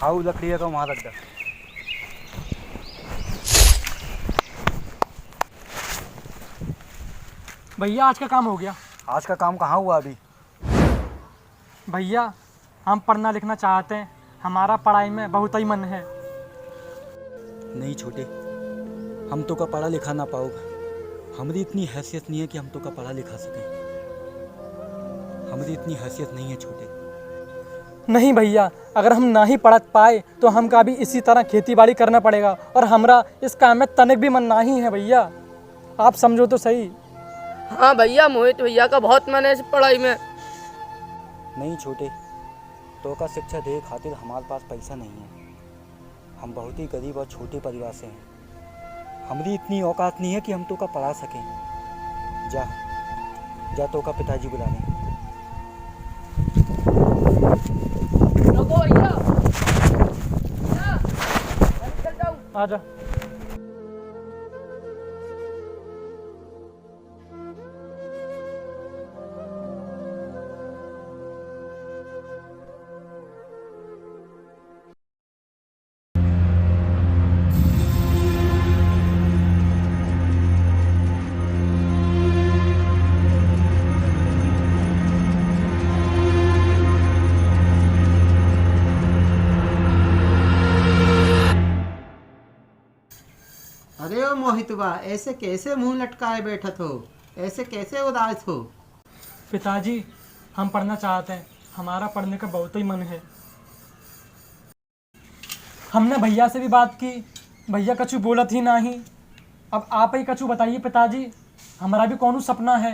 How लकड़ी का वहाँ रख दे। भैया आज का काम हो गया। आज का काम कहाँ हुआ अभी? भैया हम पढ़ना लिखना चाहते हैं, हमारा पढ़ाई में बहुत ही मन है। नहीं छोटे, हम तो का पढ़ा लिखा ना पाओगे। हमारी इतनी हैसियत नहीं है कि हम तो का पढ़ा लिखा सकें। हमारी इतनी हैसियत नहीं है छोटे। नहीं भैया, अगर हम ना ही पढ़ पाए तो हम का भी इसी तरह खेती बाड़ी करना पड़ेगा और हमारा इस काम में तनिक भी मन नहीं है भैया। आप समझो तो सही। हाँ भैया, मोहित भैया का बहुत मन है इस पढ़ाई में। नहीं छोटे, तो का शिक्षा दे खातिर हमारे पास पैसा नहीं है। हम बहुत ही गरीब और छोटे परिवार से हैं। हमारी इतनी औकात नहीं है कि हम तो का पढ़ा सकें। जा जा, तो का पिताजी बुला लें। भैया, मैं निकल जाऊं। आजा। अरे ओ मोहितवा, ऐसे कैसे मुंह लटकाए बैठत हो? ऐसे कैसे उदास हो? पिताजी हम पढ़ना चाहते हैं, हमारा पढ़ने का बहुत ही मन है। हमने भैया से भी बात की, भैया कछु बोलत ही नहीं। अब आप ही कछु बताइए पिताजी, हमारा भी कौन सपना है।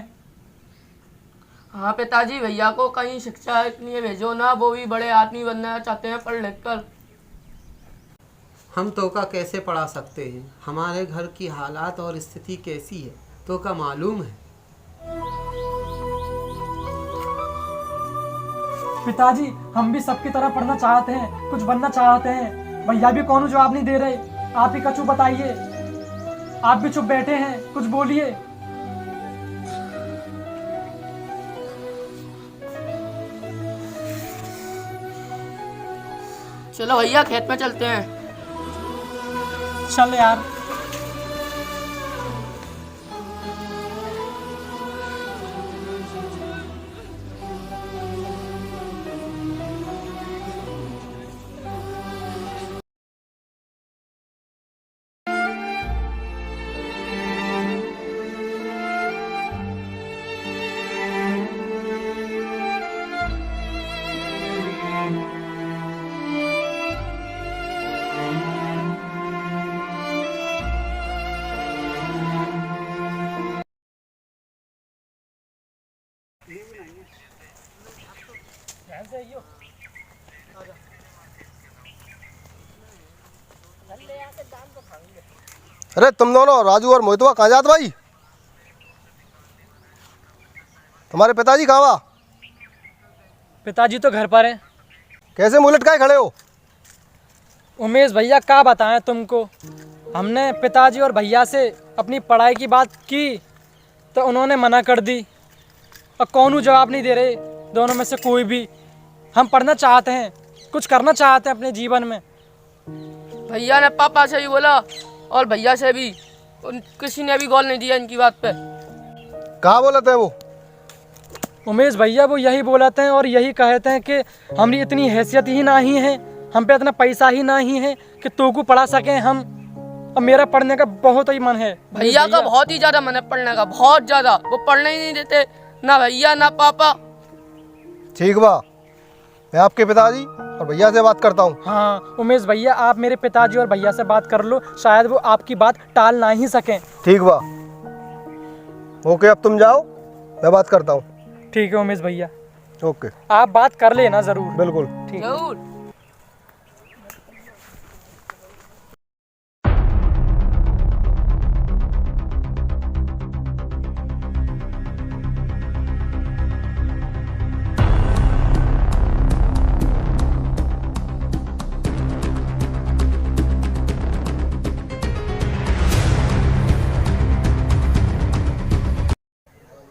हाँ पिताजी, भैया को कहीं शिक्षा के लिए भेजो ना, वो भी बड़े आदमी बनना चाहते हैं पढ़ लिख कर। हम तो का कैसे पढ़ा सकते हैं? हमारे घर की हालात और स्थिति कैसी है तो का मालूम है। पिताजी हम भी सबकी तरह पढ़ना चाहते हैं, कुछ बनना चाहते हैं। भैया भी कौन जवाब नहीं दे रहे। आप ही कछु बताइए। आप भी चुप बैठे हैं, कुछ बोलिए। चलो भैया, खेत में चलते हैं। चल यार। अरे तुम दोनों राजू और मोहितवा कहाँ जात भाई? तुम्हारे पिताजी कहाँ बा? पिताजी तो घर पर हैं। कैसे मुँह लटकाए खड़े हो? उमेश भैया क्या बताएं तुमको। हमने पिताजी और भैया से अपनी पढ़ाई की बात की तो उन्होंने मना कर दी और कौन जवाब नहीं दे रहे। दोनों में से कोई भी। हम पढ़ना चाहते हैं, कुछ करना चाहते हैं अपने जीवन में। भैया ने पापा से भी बोला और भैया से भी, किसी ने भी गौर नहीं दिया इनकी बात पे। कहाँ बोलते हैं वो? उमेश भैया वो यही बोलते हैं और यही कहते हैं कि हमारी इतनी हैसियत ही नहीं है, हम पे इतना पैसा ही नहीं है कि तू को पढ़ा सकें हम। और मेरा पढ़ने का बहुत ही मन है। भैया का बहुत ही ज्यादा मन है पढ़ने का, बहुत ज्यादा। वो पढ़ने ही नहीं देते, ना भैया ना पापा। ठीक बा, मैं आपके पिताजी और भैया से बात करता हूँ। हाँ उमेश भैया, आप मेरे पिताजी और भैया से बात कर लो, शायद वो आपकी बात टाल ना ही सकें। ठीक बा, ओके अब तुम जाओ, मैं बात करता हूँ। ठीक है उमेश भैया। ओके, आप बात कर लेना जरूर। बिल्कुल। ठीक। जरूर।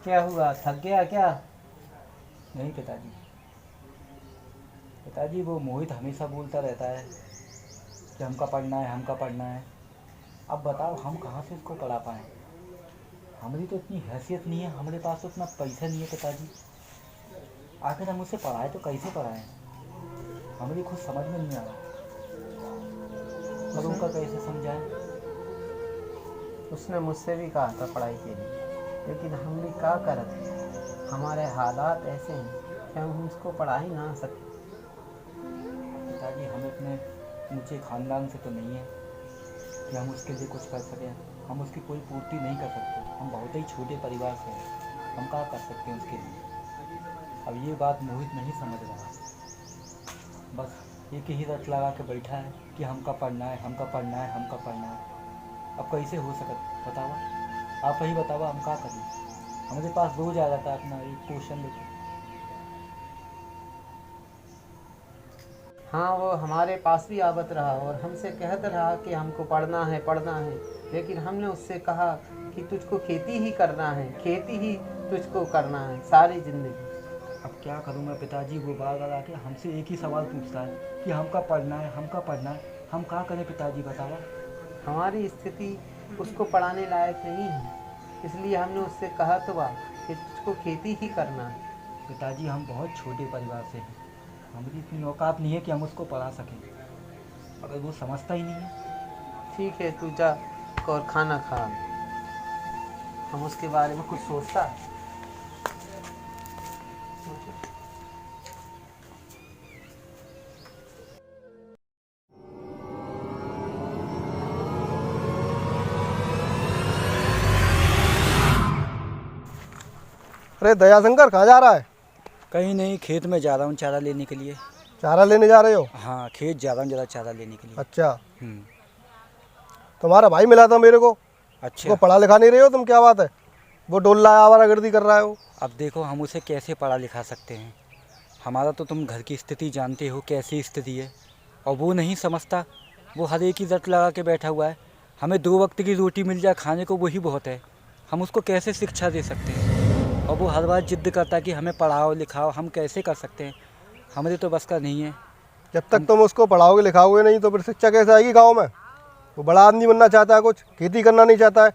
क्या हुआ, थक गया क्या? नहीं पिताजी, पिताजी वो मोहित हमेशा बोलता रहता है कि हमका पढ़ना है, हमका पढ़ना है। अब बताओ हम कहाँ से इसको पढ़ा पाएँ? हमारी तो इतनी हैसियत नहीं है, हमारे पास तो इतना पैसा नहीं है पिताजी। आखिर हम उसे पढ़ाए तो कैसे पढ़ाएं? हमारी खुद समझ में नहीं आ रहा और उनका कैसे समझाएं? उसने मुझसे भी कहा था पढ़ाई के लिए, लेकिन हम भी क्या करते, हमारे हालात ऐसे हैं कि हम उसको पढ़ा ही ना सकें। पिताजी हम इतने ऊंचे खानदान से तो नहीं है कि हम उसके लिए कुछ कर सकें। हम उसकी कोई पूर्ति नहीं कर सकते, हम बहुत ही छोटे परिवार से हैं। हम क्या कर सकते हैं उसके लिए? अब ये बात मोहित नहीं समझ रहा, बस एक ही रट लगा के बैठा है कि हमका पढ़ना है, हमका पढ़ना है, हमका पढ़ना है। अब कैसे हो सकता बतावा? आप ही बतावा, हम क्या करें? हमारे पास रोज आ जाता है अपना एक क्वेश्चन लेके। हाँ, वो हमारे पास भी आवत रहा और हमसे कहता रहा कि हमको पढ़ना है, लेकिन हमने उससे कहा कि तुझको खेती ही करना है, खेती ही तुझको करना है सारी ज़िंदगी। अब क्या करूँ मैं पिताजी? वो बार बार आके हमसे एक ही सवाल पूछता है कि हमका पढ़ना है, हमका पढ़ना है। हम क्या करें पिताजी बतावा? हमारी स्थिति उसको पढ़ाने लायक नहीं है, इसलिए हमने उससे कहा तो बा कि तुझको खेती ही करना है। पिताजी हम बहुत छोटे परिवार से हैं, हमारी इतनी औकात नहीं है कि हम उसको पढ़ा सकें। अगर वो समझता ही नहीं है। ठीक है, तू जा और खाना खा, हम उसके बारे में कुछ सोचता है। अरे दयाशंकर कहाँ जा रहा है? कहीं नहीं, खेत में जा रहा हूँ चारा लेने के लिए। चारा लेने जा रहे हो? हाँ, खेत जा रहा हूँ ज़रा चारा लेने के लिए। अच्छा, हम्म, तुम्हारा भाई मिला था मेरे को। अच्छा। वो पढ़ा लिखा नहीं रहे हो तुम, क्या बात है? वो डोल रहा है, आवारागर्दी कर रहा है वो। अब देखो हम उसे कैसे पढ़ा लिखा सकते हैं? हमारा तो तुम घर की स्थिति जानते हो कैसी स्थिति है, और वो नहीं समझता। वो हर एक ही रट लगा के बैठा हुआ है। हमें 2 वक्त की रोटी मिल जाए खाने को, वही बहुत है। हम उसको कैसे शिक्षा दे सकते हैं? और वो हर बार जिद्द करता है कि हमें पढ़ाओ लिखाओ। हम कैसे कर सकते हैं? हमारे तो बस का नहीं है। जब तक तुम उसको पढ़ाओगे लिखाओगे नहीं तो फिर शिक्षा कैसे आएगी गाँव में? वो बड़ा आदमी बनना चाहता है, कुछ खेती करना नहीं चाहता है।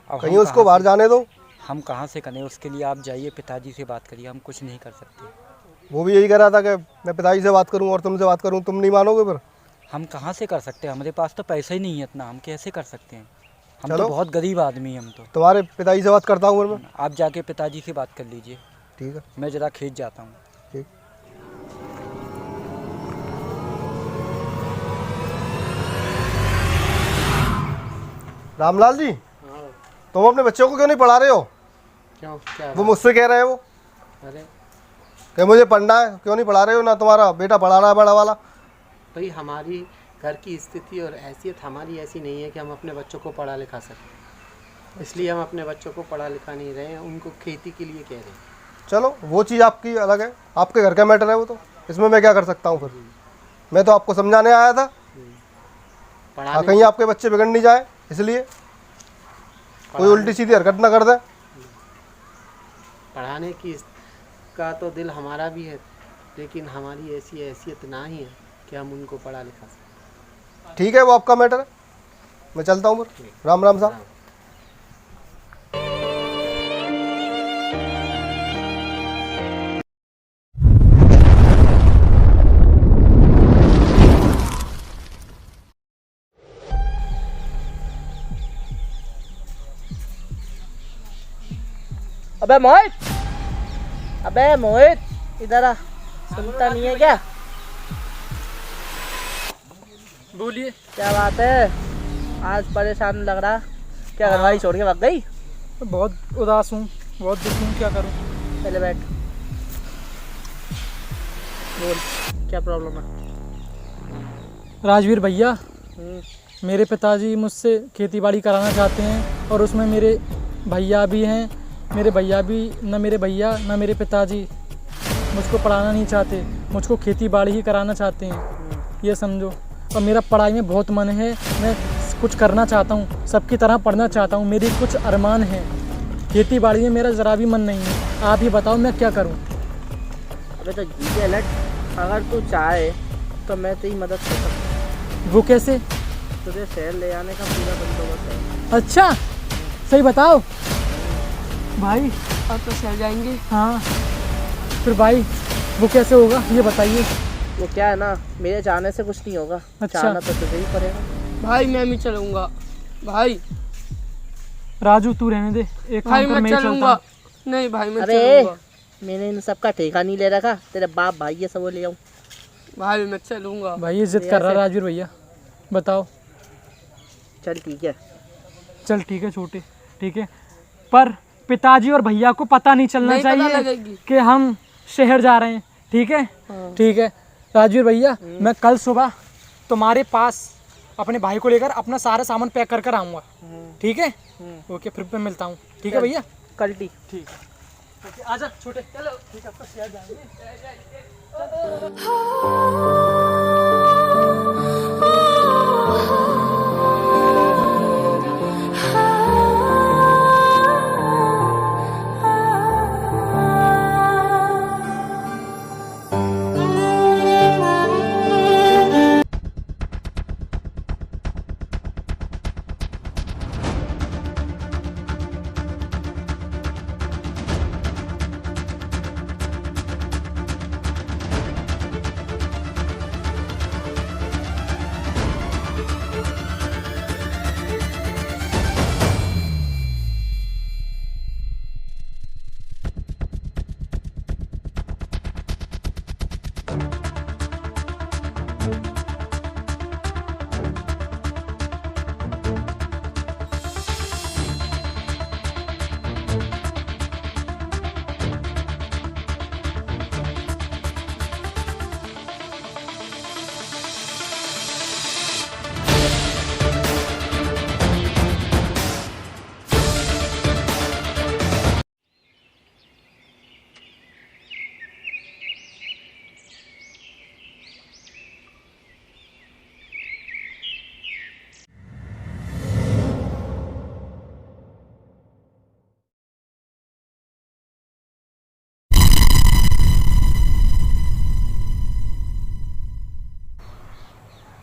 अब कहीं हम उसको कहाँ बाहर से- जाने दो। हम कहाँ से करें? उसके लिए आप जाइए, पिताजी से बात करिए। हम कुछ नहीं कर सकते। वो भी यही कह रहा था कि मैं पिताजी से बात करूं और तुमसे बात करूं, तुम नहीं मानोगे फिर। हम कहाँ से कर सकते हैं? हमारे पास तो पैसा ही नहीं है इतना। हम कैसे कर सकते हैं? हम चलो। तो बहुत गरीब आदमी हैं हम तो। तुम्हारे पिताजी से बात करता हूँ फिर मैं। आप जाके पिताजी से बात कर लीजिए। ठीक है, मैं ज़रा खेत जाता हूँ। ठीक। रामलाल जी, तुम अपने बच्चों को क्यों नहीं पढ़ा रहे हो? क्यों, क्या वो मुझसे कह रहे हैं वो अरे कि मुझे पढ़ना है, क्यों नहीं पढ़ा रहे हो? ना तुम्हारा बेटा पढ़ा रहा है बड़ा वाला। भाई, हमारी घर की स्थिति और हैसियत हमारी ऐसी नहीं है कि हम अपने बच्चों को पढ़ा लिखा सकें, इसलिए हम अपने बच्चों को पढ़ा लिखा नहीं रहे हैं, उनको खेती के लिए कह रहे हैं। चलो, वो चीज़ आपकी अलग है, आपके घर का मैटर है वो तो। इसमें मैं क्या कर सकता हूँ फिर? मैं तो आपको समझाने आया था। पढ़ाने कहीं आपके बच्चे बिगड़ नहीं जाए, इसलिए कोई उल्टी सीधी हरकत ना कर दे। पढ़ाने की का तो दिल हमारा भी है, लेकिन हमारी ऐसी हैसियत ना ही है कि हम उनको पढ़ा लिखा सकें। ठीक है, वो आपका मैटर है। मैं चलता हूँ फिर। राम राम साहब। अबे मोहित, अबे मोहित, इधर आ। सुनता नहीं है क्या? बोलिए। क्या बात है? आज परेशान लग रहा। क्या घरवाली छोड़ के भाग गई? मैं बहुत उदास हूँ, बहुत दुखी हूँ, क्या करूँ? पहले बैठ, बोल क्या प्रॉब्लम है? राजवीर भैया, मेरे पिताजी मुझसे खेतीबाड़ी कराना चाहते हैं और उसमें मेरे भैया भी हैं। मेरे भैया भी, न मेरे भैया न मेरे पिताजी मुझको पढ़ाना नहीं चाहते, मुझको खेतीबाड़ी ही कराना चाहते हैं, ये समझो। और मेरा पढ़ाई में बहुत मन है, मैं कुछ करना चाहता हूँ, सबकी तरह पढ़ना चाहता हूँ, मेरी कुछ अरमान हैं। खेतीबाड़ी में मेरा ज़रा भी मन नहीं है। आप ही बताओ मैं क्या करूँ? अबे तो जीते लट, अगर तू चाहे तो मैं तेरी मदद कर सकता हूँ। वो कैसे? तुझे शहर ले जाने का पूरा बंदोबस्त है। अच्छा, सही बताओ भाई। अब तो शहर जाएंगे। हाँ, फिर भाई वो कैसे होगा ये बताइए। वो क्या है ना, मेरे जाने से कुछ नहीं होगा। अच्छा। चाहना तो तुझे ही पड़ेगा। भाई मैं भी चलूँगा। भाई राजू तू रहने दे, एक भाई काम कर मैं मैं ही चलता चलूँगा। हूँ। नहीं भाई मैं अरे चलूँगा। मैंने इन सब का ठेका नहीं ले रखा। तेरे बाप भाई ये सब ले आऊँ। भाई मैं चलूँगा। भाई ये जिद कर रहा है राजवीर भैया, बताओ। चल ठीक है। चल ठीक है छोटे, ठीक है, पर पिताजी और भैया को पता नहीं चलना नहीं पता चाहिए लगेगी। कि हम शहर जा रहे हैं, ठीक है? हाँ। ठीक है राजवीर भैया, मैं कल सुबह तुम्हारे पास अपने भाई को लेकर अपना सारा सामान पैक कर कर आऊँगा, ठीक है? ओके, फिर मैं मिलता हूँ, ठीक है भैया? कल्टी। ठीक है, ओके, आजा छोटे, चलो ठीक है, अब तो शहर जाएंगे।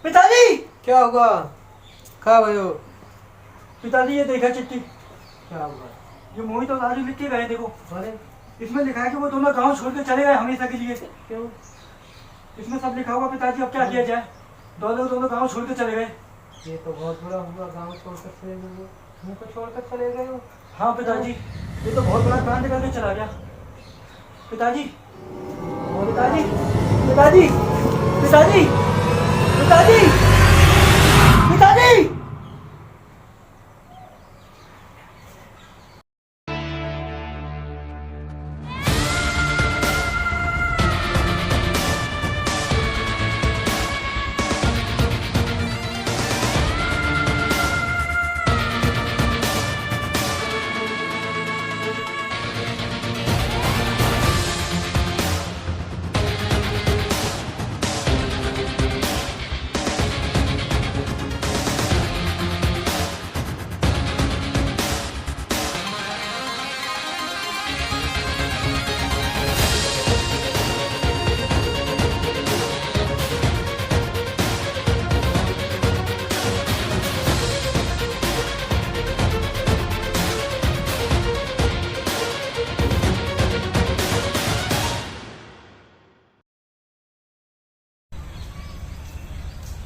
पिताजी क्या हुआ? कहाँ भाई हो? पिताजी ये देखा चिट्ठी, क्या हुआ? ये मोहित और राजू लिख के गए, देखो अरे इसमें लिखा है कि वो दोनों गांव छोड़ के चले गए हमेशा के लिए। क्यों? इसमें सब लिखा हुआ पिताजी, अब क्या किया जाए? दोनों गांव छोड़ के चले गए। ये तो बहुत बुरा हुआ। गांव छोड़कर चले गए, हमको छोड़कर चले गए हो। हाँ पिताजी, ये तो बहुत बड़ा कांड करके चला गया। पिताजी, पिताजी, पिताजी, पिताजी, पिताजी, पिताजी।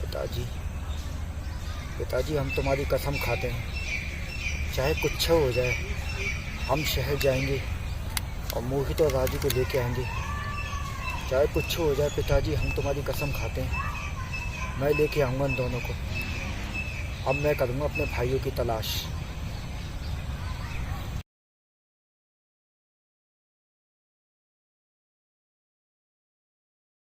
पिताजी, पिताजी हम तुम्हारी कसम खाते हैं, चाहे कुछ हो जाए हम शहर जाएंगे और मोहित और राजू को लेके आएंगे। चाहे कुछ हो जाए पिताजी, हम तुम्हारी कसम खाते हैं, मैं लेके आऊँगा इन दोनों को। अब मैं करूँगा अपने भाइयों की तलाश।